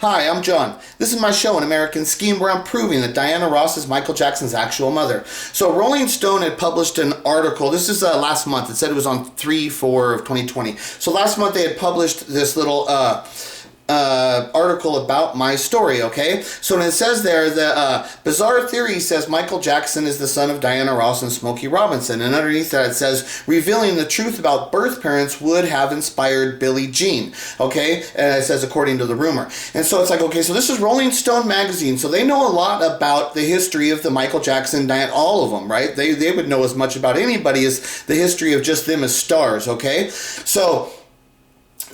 Hi, I'm John. This is my show, An American Scheme, where I'm proving that Diana Ross is Michael Jackson's actual mother. So Rolling Stone had published an article. This is last month. It said it was on 3/4 of 2020. So last month they had published this little article about my story, okay? So when it says there, the bizarre theory says Michael Jackson is the son of Diana Ross and Smokey Robinson. And underneath that it says, revealing the truth about birth parents would have inspired Billie Jean, okay? And it says, according to the rumor. And so it's like, okay, so this is Rolling Stone magazine. So they know a lot about the history of the Michael Jackson, Diana, all of them, right? They would know as much about anybody as the history of just them as stars, okay? So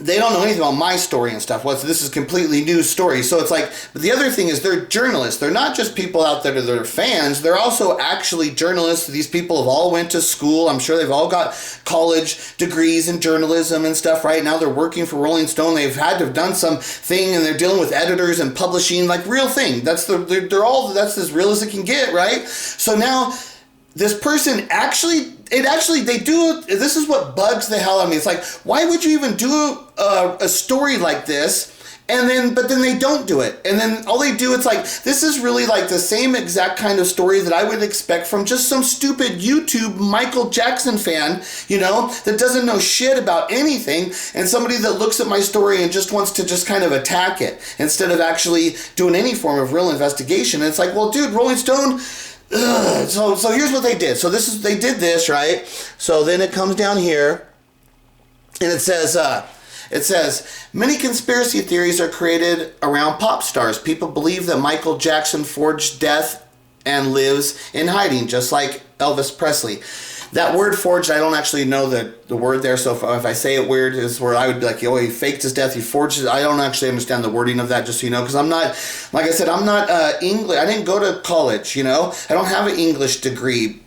they don't know anything about my story and stuff. Well, this is a completely new story. So it's like, but the other thing is they're journalists. They're not just people out there that are fans. They're also actually journalists. These people have all went to school. I'm sure they've all got college degrees in journalism and stuff. Right now they're working for Rolling Stone. They've had to have done something and they're dealing with editors and publishing, like real thing. That's that's as real as it can get, right? So now this person they do, this is what bugs the hell out of me. It's like, why would you even do a story like this? But then they don't do it. And then all they do, it's like, this is really like the same exact kind of story that I would expect from just some stupid YouTube Michael Jackson fan, that doesn't know shit about anything, and somebody that looks at my story and just wants to just kind of attack it instead of actually doing any form of real investigation. And it's like, well, dude, Rolling Stone. Ugh. So here's what they did. So they did this, right? So then it comes down here, and it says many conspiracy theories are created around pop stars. People believe that Michael Jackson forged death and lives in hiding, just like Elvis Presley. That word forged, I don't actually know the word there, so if I say it weird, is where I would be like, oh, he faked his death, he forged it. I don't actually understand the wording of that, just so you know, because I'm not, like I said, I'm not English. I didn't go to college, I don't have an English degree,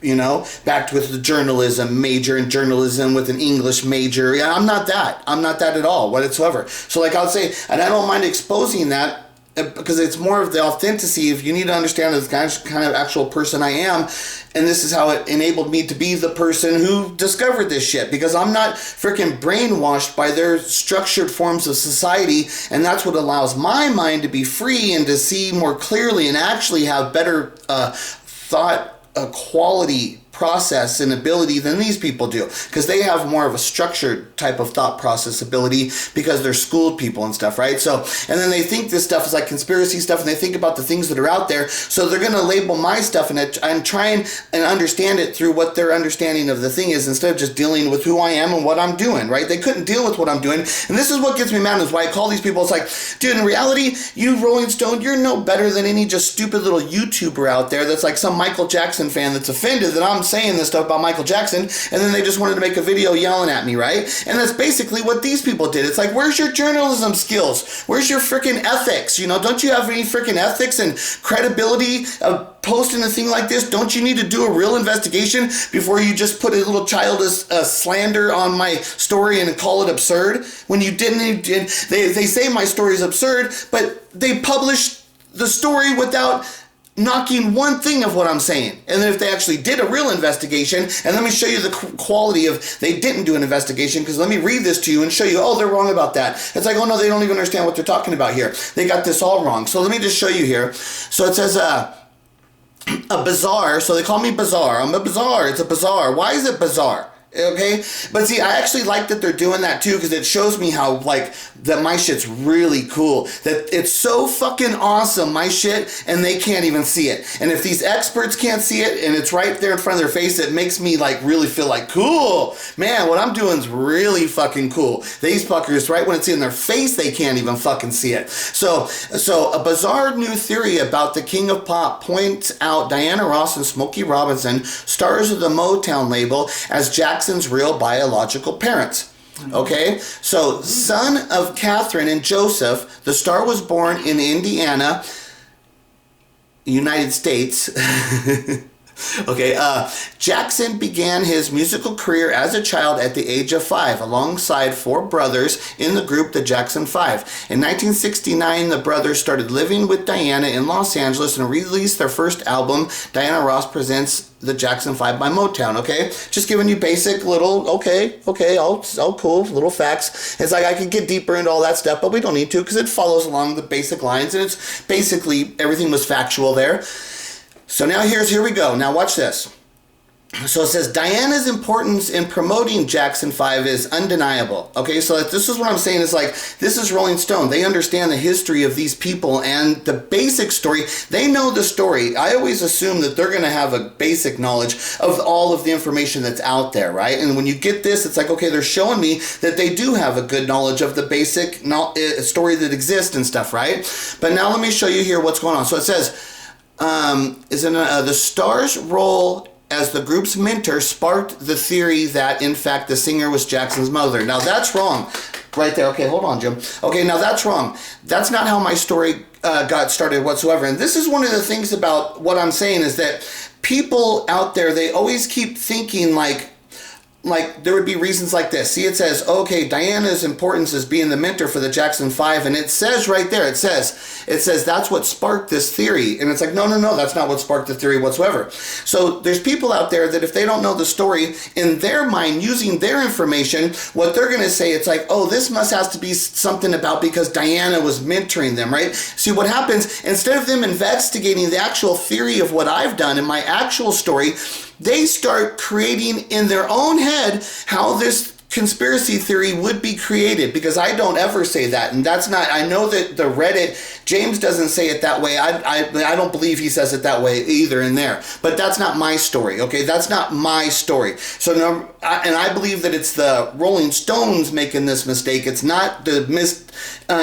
backed with the journalism major in journalism with an English major. Yeah, I'm not that at all, whatsoever. So like I'll say, and I don't mind exposing that, because it's more of the authenticity. If you need to understand the kind of actual person I am, and this is how it enabled me to be the person who discovered this shit, because I'm not freaking brainwashed by their structured forms of society, and that's what allows my mind to be free and to see more clearly and actually have better thought quality process and ability than these people do, because they have more of a structured type of thought process ability because they're schooled people and stuff, right? So, and then they think this stuff is like conspiracy stuff, and they think about the things that are out there, so they're going to label my stuff and try and understand it through what their understanding of the thing is, instead of just dealing with who I am and what I'm doing, right? They couldn't deal with what I'm doing, and this is what gets me mad, is why I call these people. It's like, dude, in reality, you Rolling Stone, you're no better than any just stupid little YouTuber out there that's like some Michael Jackson fan that's offended that I'm saying this stuff about Michael Jackson, and then they just wanted to make a video yelling at me, right? And that's basically what these people did. It's like, where's your journalism skills? Where's your freaking ethics? Don't you have any freaking ethics and credibility of posting a thing like this? Don't you need to do a real investigation before you just put a little childish slander on my story and call it absurd? When you didn't, they say my story is absurd, but they published the story without knocking one thing of what I'm saying. And then if they actually did a real investigation, and let me show you the quality of, they didn't do an investigation, because let me read this to you and show you, oh, they're wrong about that. It's like, oh no, they don't even understand what they're talking about here. They got this all wrong. So let me just show you here. So it says a bizarre, so they call me bizarre. I'm a bizarre. It's a bizarre. Why is it bizarre? Okay, but see, I actually like that they're doing that too, because it shows me how, like, that my shit's really cool, that it's so fucking awesome, my shit, and they can't even see it. And if these experts can't see it and it's right there in front of their face, it makes me like really feel like, cool, man, what I'm doing is really fucking cool. These fuckers, right when it's in their face, they can't even fucking see it. So a bizarre new theory about the King of Pop points out Diana Ross and Smokey Robinson, stars of the Motown label, as Jackson's real biological parents. Okay, so son of Catherine and Joseph, the star was born in Indiana, United States. Okay, Jackson began his musical career as a child at the age of 5, alongside 4 brothers in the group the Jackson 5. In 1969, the brothers started living with Diana in Los Angeles and released their first album, Diana Ross Presents the Jackson 5 by Motown, okay? Just giving you basic little, all cool, little facts. It's like I could get deeper into all that stuff, but we don't need to because it follows along the basic lines, and it's basically, everything was factual there. So now here we go. Now watch this. So it says, Diana's importance in promoting Jackson 5 is undeniable. Okay, so this is what I'm saying is like, this is Rolling Stone. They understand the history of these people and the basic story. They know the story. I always assume that they're going to have a basic knowledge of all of the information that's out there, right? And when you get this, it's like, okay, they're showing me that they do have a good knowledge of the basic story that exists and stuff, right? But now let me show you here what's going on. So it says, the star's role as the group's mentor sparked the theory that, in fact, the singer was Jackson's mother. Now, that's wrong. Right there. Okay, hold on, Jim. Okay, now that's wrong. That's not how my story got started whatsoever. And this is one of the things about what I'm saying is that people out there, they always keep thinking like there would be reasons like this. See, it says, okay, Diana's importance as being the mentor for the Jackson 5, and it says right there, it says that's what sparked this theory. And it's like, no, that's not what sparked the theory whatsoever. So there's people out there that if they don't know the story, in their mind, using their information, what they're going to say, it's like, oh, this must have to be something about because Diana was mentoring them, right? See, what happens, instead of them investigating the actual theory of what I've done in my actual story, they start creating in their own head how this conspiracy theory would be created, because I don't ever say that. And that's not, I know that the Reddit, James doesn't say it that way. I don't believe he says it that way either in there. But that's not my story, okay? That's not my story. So, and I believe that it's the Rolling Stones making this mistake. It's not the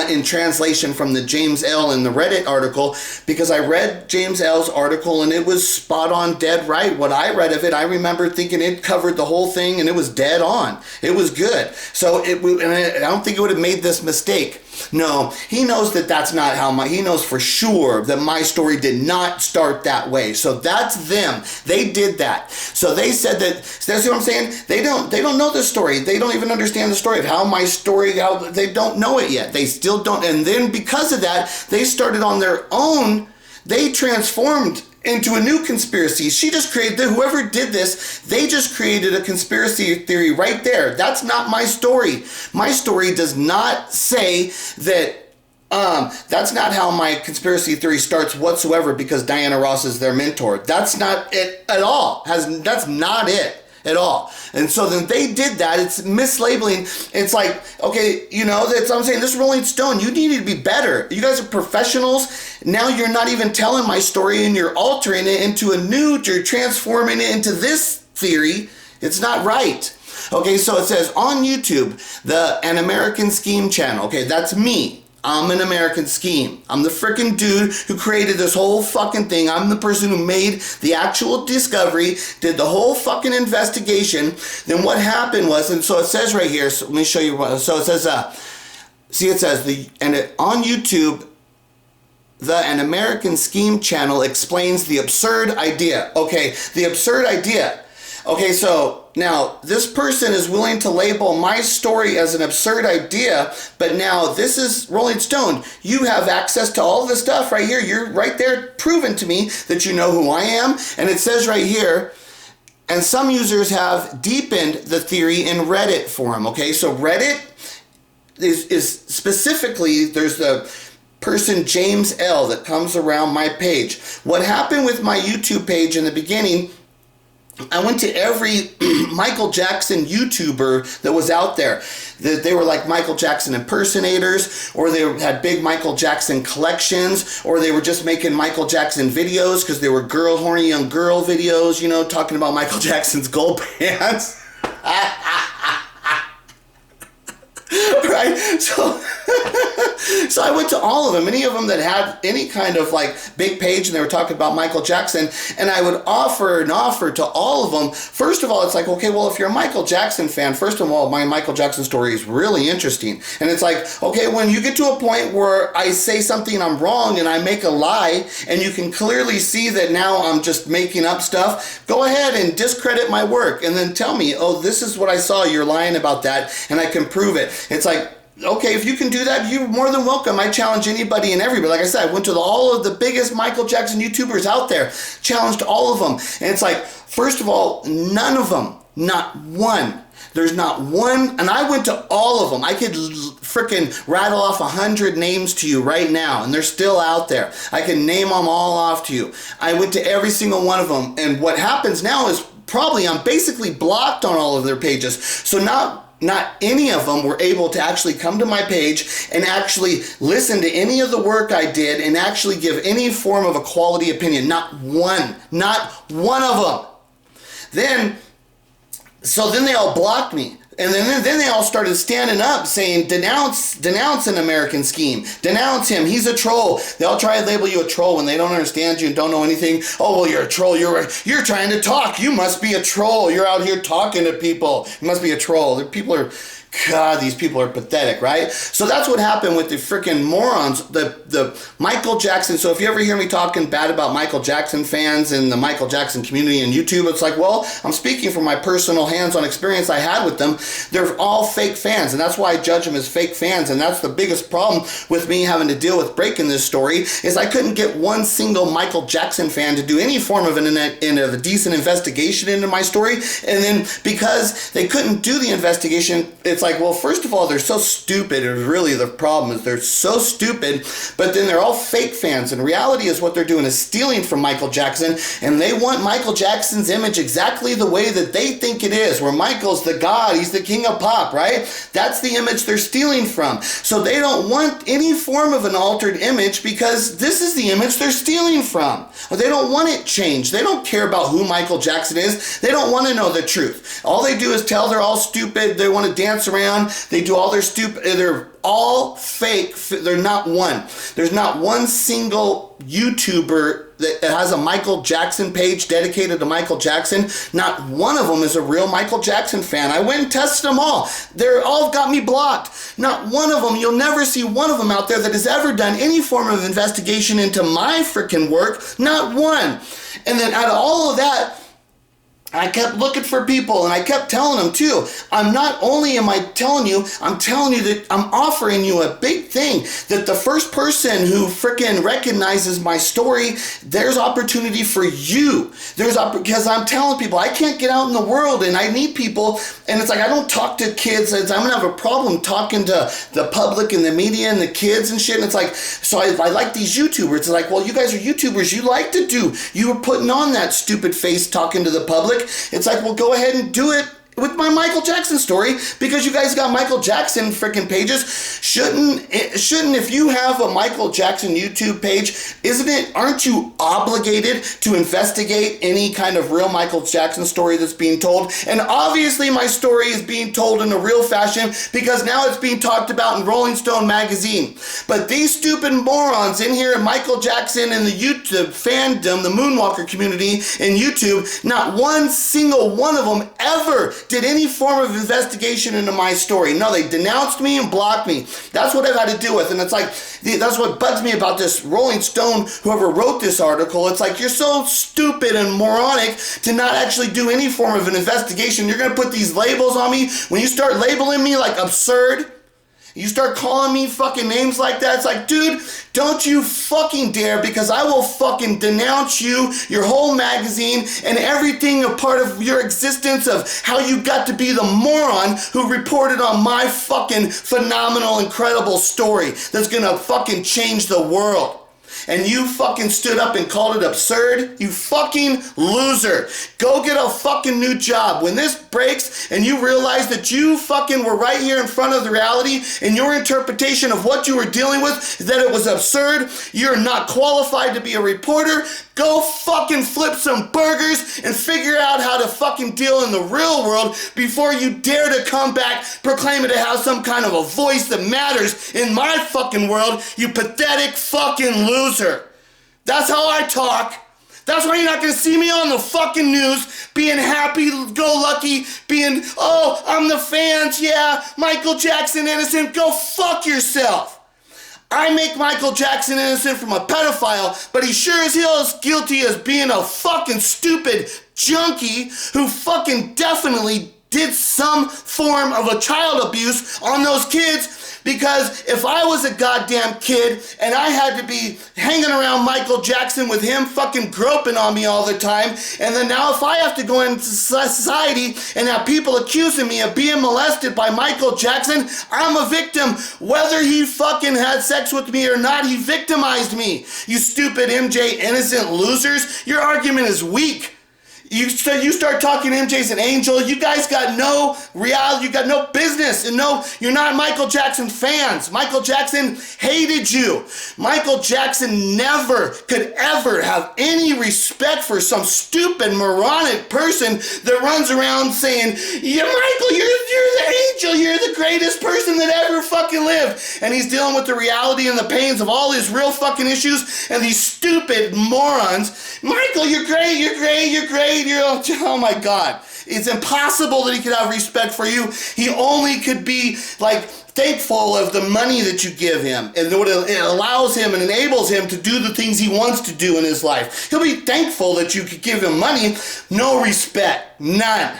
in translation from the James L. in the Reddit article, because I read James L.'s article and it was spot on, dead right. What I read of it, I remember thinking it covered the whole thing and it was dead on. It was good. So and I don't think it would have made this mistake. No, he knows that that's not how he knows for sure that my story did not start that way. So that's them. They did that. So they said that, that's what I'm saying. They don't know the story. They don't even understand the story of how my story, how they don't know it yet. They still don't. And then because of that, they started on their own. They transformed into a new conspiracy. She just created, whoever did this, they just created a conspiracy theory right there. That's not my story. My story does not say that, that's not how my conspiracy theory starts whatsoever, because Diana Ross is their mentor. That's not it at all. That's not it at all. And so then they did that. It's mislabeling. It's like, okay, that's what I'm saying. This Rolling Stone, you need to be better. You guys are professionals. Now you're not even telling my story and you're altering it into you're transforming it into this theory. It's not right. Okay, so it says on YouTube, An American Scheme channel. Okay, that's me. I'm an American Scheme. I'm the freaking dude who created this whole fucking thing. I'm the person who made the actual discovery, did the whole fucking investigation. Then what happened was, and so it says right here, so let me show you what, so it says, it says, on YouTube, An American Scheme channel explains the absurd idea. Okay, the absurd idea. Okay, so now this person is willing to label my story as an absurd idea, but now this is Rolling Stone. You have access to all this stuff right here. You're right there proving to me that you know who I am. And it says right here, and some users have deepened the theory in Reddit forum. Okay, so Reddit is specifically, there's the person James L. that comes around my page. What happened with my YouTube page in the beginning, I went to every Michael Jackson YouTuber that was out there. They were like Michael Jackson impersonators, or they had big Michael Jackson collections, or they were just making Michael Jackson videos because they were horny young girl videos, talking about Michael Jackson's gold pants. Right? So So I went to all of them, any of them that had any kind of like big page and they were talking about Michael Jackson, and I would offer to all of them. First of all, it's like, okay, well, if you're a Michael Jackson fan, first of all, my Michael Jackson story is really interesting. And it's like, okay, when you get to a point where I say something I'm wrong and I make a lie, and you can clearly see that now I'm just making up stuff, go ahead and discredit my work and then tell me, oh, this is what I saw, you're lying about that, and I can prove it. It's like, okay, if you can do that, you're more than welcome. I challenge anybody and everybody. Like I said, I went to all of the biggest Michael Jackson YouTubers out there, challenged all of them. And it's like, first of all, none of them, not one. There's not one, and I went to all of them. I could freaking rattle off 100 names to you right now, and they're still out there. I can name them all off to you. I went to every single one of them, and what happens now is probably I'm basically blocked on all of their pages. So not any of them were able to actually come to my page and actually listen to any of the work I did and actually give any form of a quality opinion. Not one of them. Then they all blocked me. And then they all started standing up saying, denounce an American scheme. Denounce him. He's a troll. They all try to label you a troll when they don't understand you and don't know anything. Oh, well, you're a troll. You're trying to talk. You must be a troll. You're out here talking to people. You must be a troll. God, these people are pathetic, right? So that's what happened with the freaking morons, the Michael Jackson. So if you ever hear me talking bad about Michael Jackson fans and the Michael Jackson community and YouTube, it's like, well, I'm speaking from my personal hands-on experience I had with them. They're all fake fans, and that's why I judge them as fake fans. And that's the biggest problem with me having to deal with breaking this story, is I couldn't get one single Michael Jackson fan to do any form of a decent investigation into my story. And then because they couldn't do the investigation, it's like, well, first of all, they're so stupid. It's really the problem is they're so stupid, but then they're all fake fans. And reality is what they're doing is stealing from Michael Jackson, and they want Michael Jackson's image exactly the way that they think it is, where Michael's the god, he's the king of pop, right? That's the image they're stealing from. So they don't want any form of an altered image because this is the image they're stealing from. They don't want it changed. They don't care about who Michael Jackson is. They don't want to know the truth. All they do is tell they're all stupid. They want to dance around. They do all their stupid, they're all fake. They're not one. There's not one single YouTuber that has a Michael Jackson page dedicated to Michael Jackson. Not one of them is a real Michael Jackson fan. I went and tested them all. They're all got me blocked. Not one of them, you'll never see one of them out there that has ever done any form of investigation into my freaking work. Not one. And then out of all of that, I kept looking for people, and I kept telling them too, I'm not only am I telling you, I'm telling you that I'm offering you a big thing, that the first person who freaking recognizes my story, there's opportunity for you. Because I'm telling people, I can't get out in the world, and I need people, and it's like, I don't talk to kids, I'm gonna have a problem talking to the public and the media and the kids and shit, and it's like, so I like these YouTubers. It's like, well, you guys are YouTubers, you were putting on that stupid face talking to the public. It's like, well, go ahead and do it with my Michael Jackson story, because you guys got Michael Jackson freaking pages. Shouldn't if you have a Michael Jackson YouTube page, aren't you obligated to investigate any kind of real Michael Jackson story that's being told? And obviously my story is being told in a real fashion, because now it's being talked about in Rolling Stone magazine. But these stupid morons in here, Michael Jackson and the YouTube fandom, the Moonwalker community in YouTube, not one single one of them ever did any form of investigation into my story. No, they denounced me and blocked me. That's what I've had to deal with. And it's like, that's what bugs me about this Rolling Stone, whoever wrote this article. It's like, you're so stupid and moronic to not actually do any form of an investigation. You're going to put these labels on me. When you start labeling me like absurd, you start calling me fucking names like that, it's like, dude, don't you fucking dare, because I will fucking denounce you, your whole magazine, and everything a part of your existence of how you got to be the moron who reported on my fucking phenomenal, incredible story that's gonna fucking change the world. And you fucking stood up and called it absurd? You fucking loser. Go get a fucking new job. When this breaks and you realize that you fucking were right here in front of the reality and your interpretation of what you were dealing with, that it was absurd, you're not qualified to be a reporter, Go fucking flip some burgers and figure out how to fucking deal in the real world before you dare to come back proclaiming to have some kind of a voice that matters in my fucking world, you pathetic fucking loser. That's how I talk. That's why you're not going to see me on the fucking news being happy-go-lucky, being, oh, I'm the fans, yeah, Michael Jackson innocent. Go fuck yourself. I make Michael Jackson innocent from a pedophile, but he sure as hell is guilty as being a fucking stupid junkie who fucking definitely did some form of a child abuse on those kids. Because if I was a goddamn kid and I had to be hanging around Michael Jackson with him fucking groping on me all the time, and then now if I have to go into society and have people accusing me of being molested by Michael Jackson, I'm a victim. Whether he fucking had sex with me or not, he victimized me. You stupid MJ innocent losers, your argument is weak. You start talking MJ's an angel. You guys got no reality. You got no business. And no, you're not Michael Jackson fans. Michael Jackson hated you. Michael Jackson never could ever have any respect for some stupid moronic person that runs around saying, yeah, Michael, you're the angel. You're the greatest person that ever fucking lived. And he's dealing with the reality and the pains of all his real fucking issues and these stupid morons. Michael, you're great. You're great. You're great. Oh my God. It's impossible that he could have respect for you. He only could be like thankful of the money that you give him and it allows him and enables him to do the things he wants to do in his life. He'll be thankful that you could give him money. No respect. None.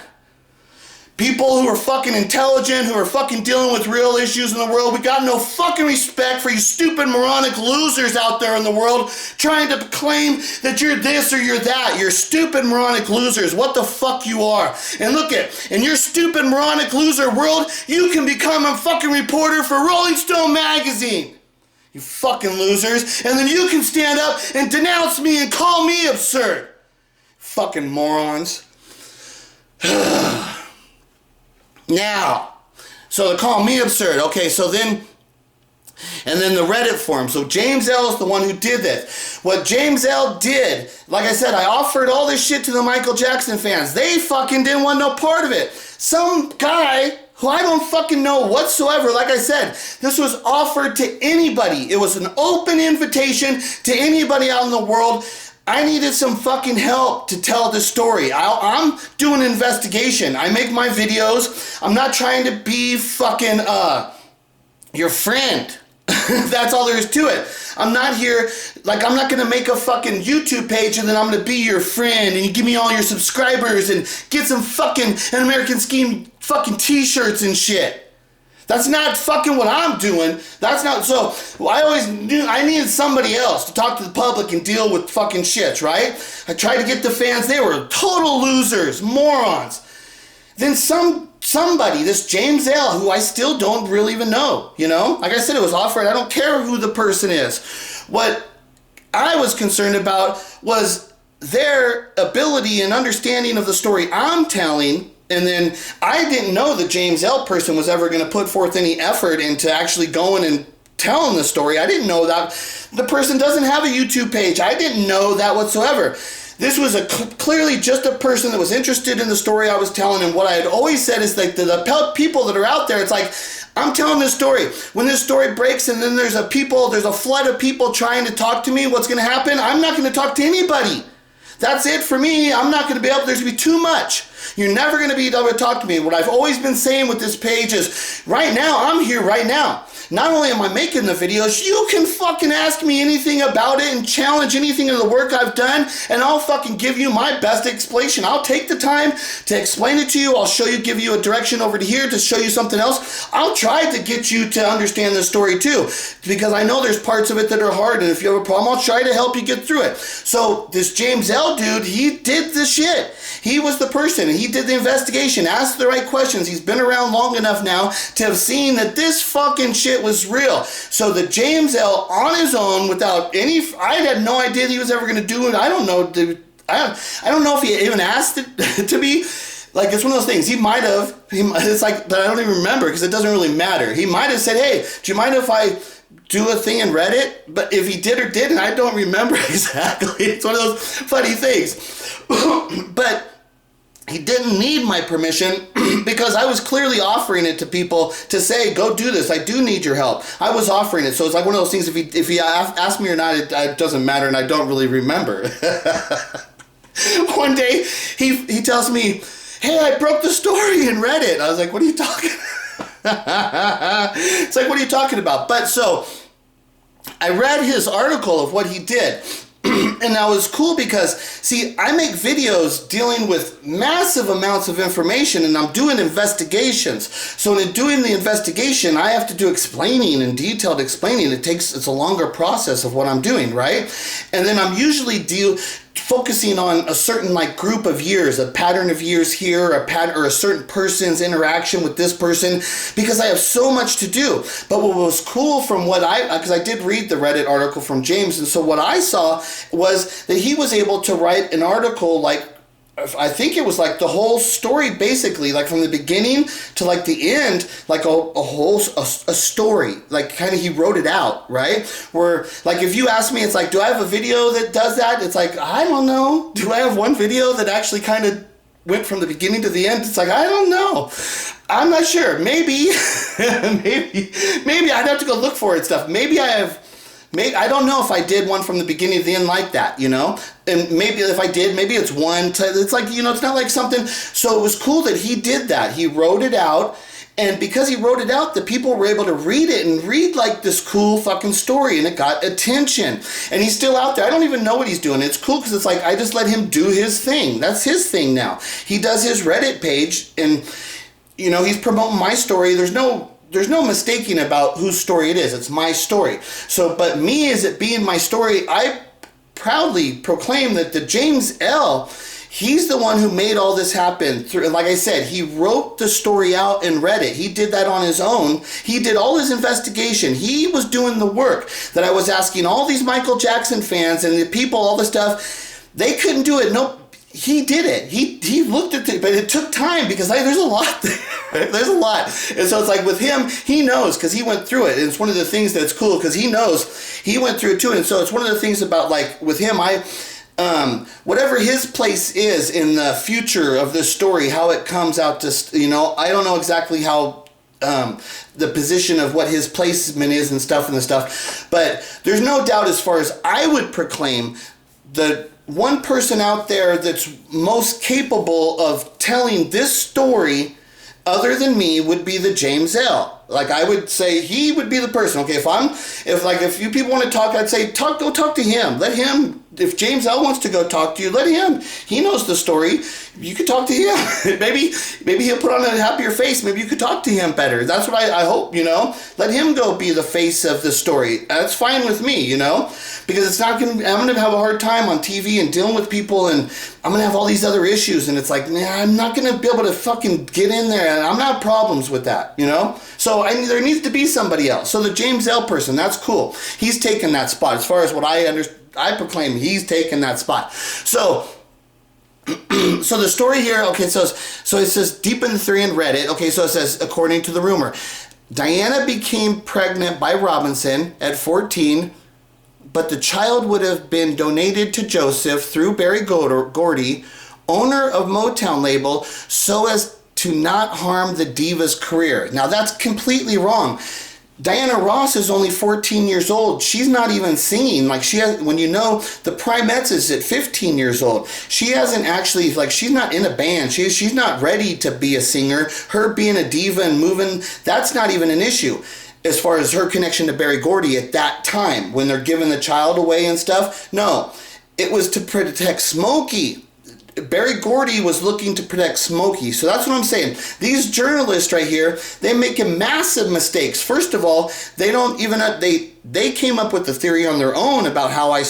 People who are fucking intelligent, who are fucking dealing with real issues in the world, we got no fucking respect for you stupid moronic losers out there in the world trying to claim that you're this or you're that. You're stupid moronic losers. What the fuck you are. And look in your stupid moronic loser world, you can become a fucking reporter for Rolling Stone magazine. You fucking losers. And then you can stand up and denounce me and call me absurd. Fucking morons. Now, so they call me absurd. Okay, so then, and then the Reddit forum. So James L. is the one who did this. What James L. did, like I said, I offered all this shit to the Michael Jackson fans. They fucking didn't want no part of it. Some guy who I don't fucking know whatsoever, like I said, this was offered to anybody. It was an open invitation to anybody out in the world. I needed some fucking help to tell this story. I'm doing an investigation. I make my videos. I'm not trying to be fucking your friend. That's all there is to it. I'm not here, like I'm not going to make a fucking YouTube page and then I'm going to be your friend and you give me all your subscribers and get some fucking an American Scheme fucking t-shirts and shit. That's not fucking what I'm doing. That's not, so I always knew I needed somebody else to talk to the public and deal with fucking shits, right? I tried to get the fans, they were total losers, morons. Then somebody, this James L., who I still don't really even know, you know? Like I said, it was offered, I don't care who the person is. What I was concerned about was their ability and understanding of the story I'm telling. And then I didn't know the James L. person was ever going to put forth any effort into actually going and telling the story. I didn't know that. The person doesn't have a YouTube page. I didn't know that whatsoever. This was clearly just a person that was interested in the story I was telling. And what I had always said is like the people that are out there, it's like, I'm telling this story. When this story breaks and then there's a flood of people trying to talk to me, what's going to happen? I'm not going to talk to anybody. That's it for me. I'm not going to be able, there's going to be too much. You're never going to be able to talk to me. What I've always been saying with this page is, right now, I'm here right now. Not only am I making the videos, you can fucking ask me anything about it and challenge anything of the work I've done, and I'll fucking give you my best explanation. I'll take the time to explain it to you. I'll show you, give you a direction over to here to show you something else. I'll try to get you to understand the story too, because I know there's parts of it that are hard, and if you have a problem, I'll try to help you get through it. So this James L. dude, he did the shit. He was the person, and he did the investigation, asked the right questions. He's been around long enough now to have seen that this fucking shit was real. So the James L. on his own, without any, I had no idea that he was ever going to do it. I don't know. I don't know if he even asked it to be. Like, it's one of those things. He might have. It's like, but I don't even remember because it doesn't really matter. He might have said, "Hey, do you mind if I do a thing in Reddit, but if he did or didn't, I don't remember exactly. It's one of those funny things. But he didn't need my permission because I was clearly offering it to people to say, go do this. I do need your help. I was offering it. So it's like one of those things, if he asked me or not, it doesn't matter, and I don't really remember. One day, he tells me, hey, I broke the story in Reddit. I was like, what are you talking about? It's like, what are you talking about? But so I read his article of what he did. And that was cool because, see, I make videos dealing with massive amounts of information, and I'm doing investigations. So in doing the investigation, I have to do explaining and detailed explaining. It's a longer process of what I'm doing, right? And then I'm usually focusing on a certain like group of years, a pattern of years here, or a certain person's interaction with this person, because I have so much to do. But what was cool from because I did read the Reddit article from James, and so what I saw was that he was able to write an article like, I think it was like the whole story, basically, like from the beginning to like the end, like a story, like kind of he wrote it out, right? Where like if you ask me, it's like, do I have a video that does that? It's like, I don't know. Do I have one video that actually kind of went from the beginning to the end? It's like, I don't know. I'm not sure. Maybe, maybe I'd have to go look for it stuff. Maybe I don't know if I did one from the beginning to the end like that, you know? And maybe if I did, maybe it's it's like, you know, it's not like something. So it was cool that he did that. He wrote it out. And because he wrote it out, the people were able to read it and read like this cool fucking story, and it got attention. And he's still out there. I don't even know what he's doing. It's cool because it's like, I just let him do his thing. That's his thing now. He does his Reddit page, and, you know, he's promoting my story. There's no mistaking about whose story it is. It's my story. So, but me, as it being my story, I proudly proclaim that the James L., he's the one who made all this happen. Like I said, he wrote the story out in Reddit. He did that on his own. He did all his investigation. He was doing the work that I was asking all these Michael Jackson fans and the people, all the stuff. They couldn't do it. Nope. He did it. He looked at it, but it took time because there's a lot there. There's a lot. And so it's like with him, he knows because he went through it. And it's one of the things that's cool because he knows he went through it too. And so it's one of the things about like with him, whatever his place is in the future of this story, how it comes out to, you know, I don't know exactly how the position of what his placement is and stuff, but there's no doubt as far as I would proclaim the one person out there that's most capable of telling this story other than me would be the James L. Like I would say he would be the person. Okay, if you people want to talk, I'd say go talk to him. Let him, if James L wants to go talk to you, let him. He knows the story. You could talk to him. maybe he'll put on a happier face. Maybe you could talk to him better. That's what I hope, you know. Let him go be the face of the story. That's fine with me, you know, because I'm going to have a hard time on TV and dealing with people, and I'm going to have all these other issues, and it's like, nah, I'm not going to be able to fucking get in there, and I'm not have problems with that, you know. So there needs to be somebody else. So the James L person, that's cool. He's taken that spot. As far as what I proclaim, he's taken that spot. So the story here, okay, so it says deep in the theory in Reddit. Okay, so it says, according to the rumor, Diana became pregnant by Robinson at 14, but the child would have been donated to Joseph through Barry Gordy, owner of Motown label, so as to not harm the diva's career. Now that's completely wrong. Diana Ross is only 14 years old. She's not even singing. Like when you know the Primettes is at 15 years old. She hasn't actually, like she's not in a band. She's not ready to be a singer. Her being a diva and moving, that's not even an issue. As far as her connection to Barry Gordy at that time, when they're giving the child away and stuff. No, it was to protect Smokey. Barry Gordy was looking to protect Smokey. So that's what I'm saying. These journalists right here, they make massive mistakes. First of all, they don't even, they came up with the theory on their own about how my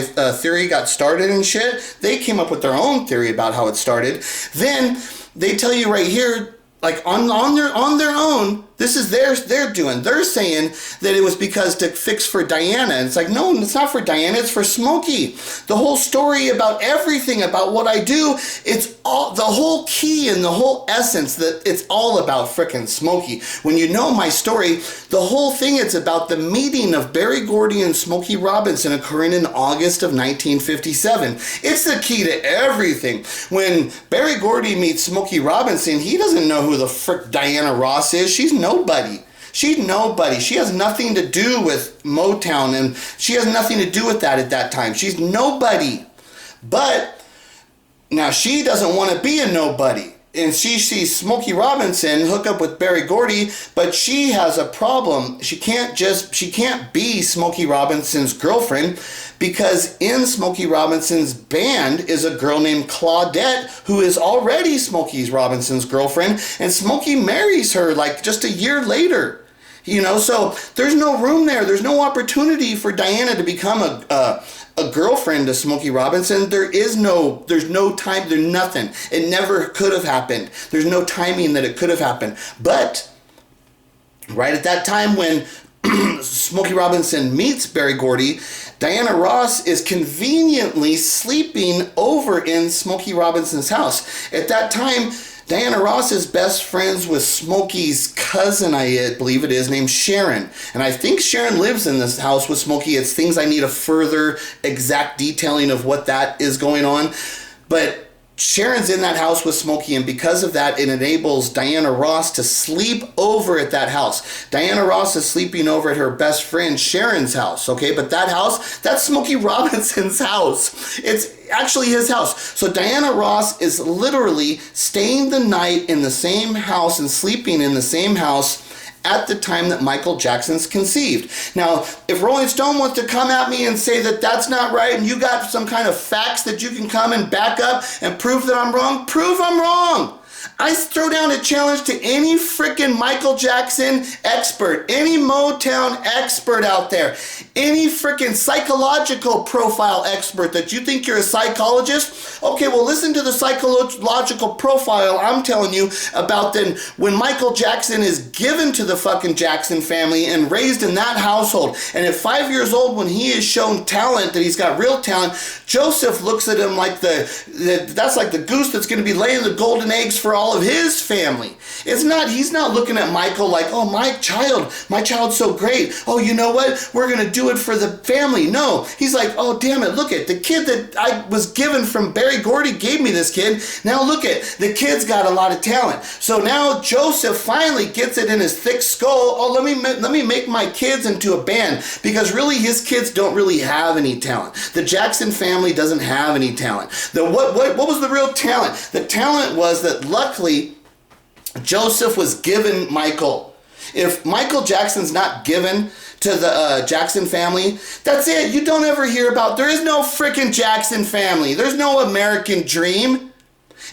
theory got started and shit. They came up with their own theory about how it started. Then they tell you right here, like on their own, This is they're doing. They're saying that it was because to fix for Diana. And it's like, no, it's not for Diana. It's for Smokey. The whole story about everything, about what I do, it's all, the whole key and the whole essence, that it's all about frickin' Smokey. When you know my story, the whole thing, it's about the meeting of Berry Gordy and Smokey Robinson occurring in August of 1957. It's the key to everything. When Berry Gordy meets Smokey Robinson, he doesn't know who the frick Diana Ross is. She's nobody. She's nobody. She has nothing to do with Motown, and she has nothing to do with that at that time. She's nobody. But now she doesn't want to be a nobody. And she sees Smokey Robinson hook up with Berry Gordy, but she has a problem. She can't be Smokey Robinson's girlfriend, because in Smokey Robinson's band is a girl named Claudette, who is already Smokey Robinson's girlfriend, and Smokey marries her like just a year later. You know, so there's no room there. There's no opportunity for Diana to become a girlfriend to Smokey Robinson. There's no time, there's nothing. It never could have happened. There's no timing that it could have happened. But right at that time when Smokey Robinson meets Berry Gordy, Diana Ross is conveniently sleeping over in Smokey Robinson's house. At that time, Diana Ross is best friends with Smokey's cousin, I believe it is, named Sharon. And I think Sharon lives in this house with Smokey. It's things I need a further exact detailing of what that is going on. But Sharon's in that house with Smokey, and because of that, it enables Diana Ross to sleep over at that house. Diana Ross is sleeping over at her best friend Sharon's house, okay? But that house, that's Smokey Robinson's house. It's actually his house. So Diana Ross is literally staying the night in the same house and sleeping in the same house at the time that Michael Jackson's conceived. Now, if Rolling Stone wants to come at me and say that that's not right, and you got some kind of facts that you can come and back up and prove that I'm wrong, prove I'm wrong. I throw down a challenge to any freaking Michael Jackson expert, any Motown expert out there, any freaking psychological profile expert that you think you're a psychologist. Okay, well, listen to the psychological profile I'm telling you about then when Michael Jackson is given to the fucking Jackson family and raised in that household. And at 5 years old, when he is shown talent, that he's got real talent, Joseph looks at him like that's like the goose that's going to be laying the golden eggs for all of his family. He's not looking at Michael like, oh, my child's so great. Oh, you know what? We're going to do it for the family. No, he's like, oh, damn it. Look at the kid that I was given from Berry Gordy gave me this kid. Now look at the kid's got a lot of talent. So now Joseph finally gets it in his thick skull. Oh, let me make my kids into a band, because really his kids don't really have any talent. The Jackson family doesn't have any talent. What was the real talent? The talent was that luckily Joseph was given Michael. If Michael Jackson's not given to the Jackson family, that's it. You don't ever hear about, there is no freaking Jackson family. There's no American dream.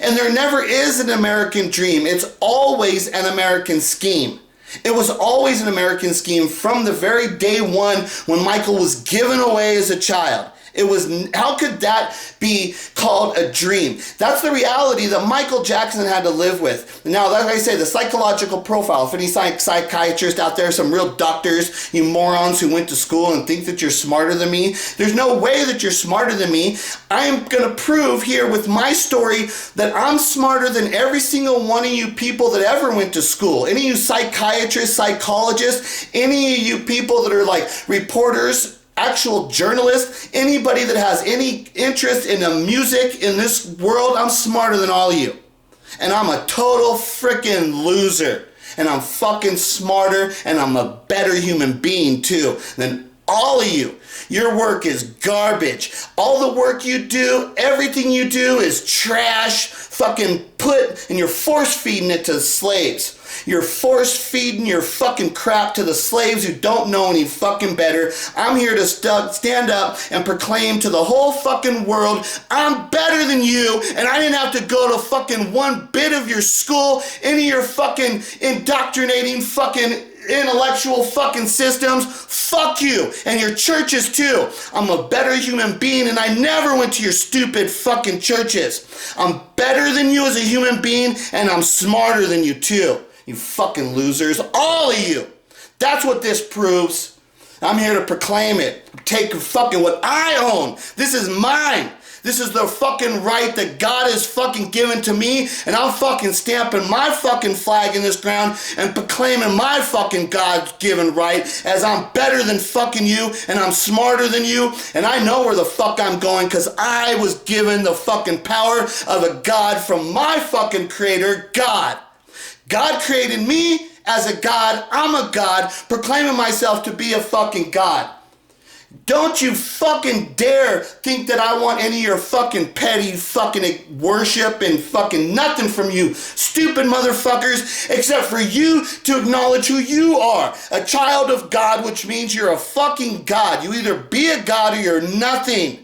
And there never is an American dream. It's always an American scheme. It was always an American scheme from the very day one when Michael was given away as a child. It was, how could that be called a dream? That's the reality that Michael Jackson had to live with. Now, like I say, the psychological profile, if any psychiatrists out there, some real doctors, you morons who went to school and think that you're smarter than me, there's no way that you're smarter than me. I am going to prove here with my story that I'm smarter than every single one of you people that ever went to school. Any of you psychiatrists, psychologists, any of you people that are like reporters, actual journalists, anybody that has any interest in the music in this world, I'm smarter than all of you. And I'm a total freaking loser. And I'm fucking smarter, and I'm a better human being too than all of you. Your work is garbage. All the work you do, everything you do is trash, fucking and you're force feeding it to the slaves. You're force feeding your fucking crap to the slaves who don't know any fucking better. I'm here to stand up and proclaim to the whole fucking world, I'm better than you, and I didn't have to go to fucking one bit of your school, any of your fucking indoctrinating fucking intellectual fucking systems. Fuck you, and your churches too. I'm a better human being, and I never went to your stupid fucking churches. I'm better than you as a human being, and I'm smarter than you too. You fucking losers. All of you. That's what this proves. I'm here to proclaim it. Take fucking what I own. This is mine. This is the fucking right that God has fucking given to me, and I'm fucking stamping my fucking flag in this ground and proclaiming my fucking God-given right as I'm better than fucking you, and I'm smarter than you, and I know where the fuck I'm going because I was given the fucking power of a God from my fucking creator, God. God created me as a God. I'm a God, proclaiming myself to be a fucking God. Don't you fucking dare think that I want any of your fucking petty fucking worship and fucking nothing from you, stupid motherfuckers, except for you to acknowledge who you are, a child of God, which means you're a fucking God. You either be a God or you're nothing.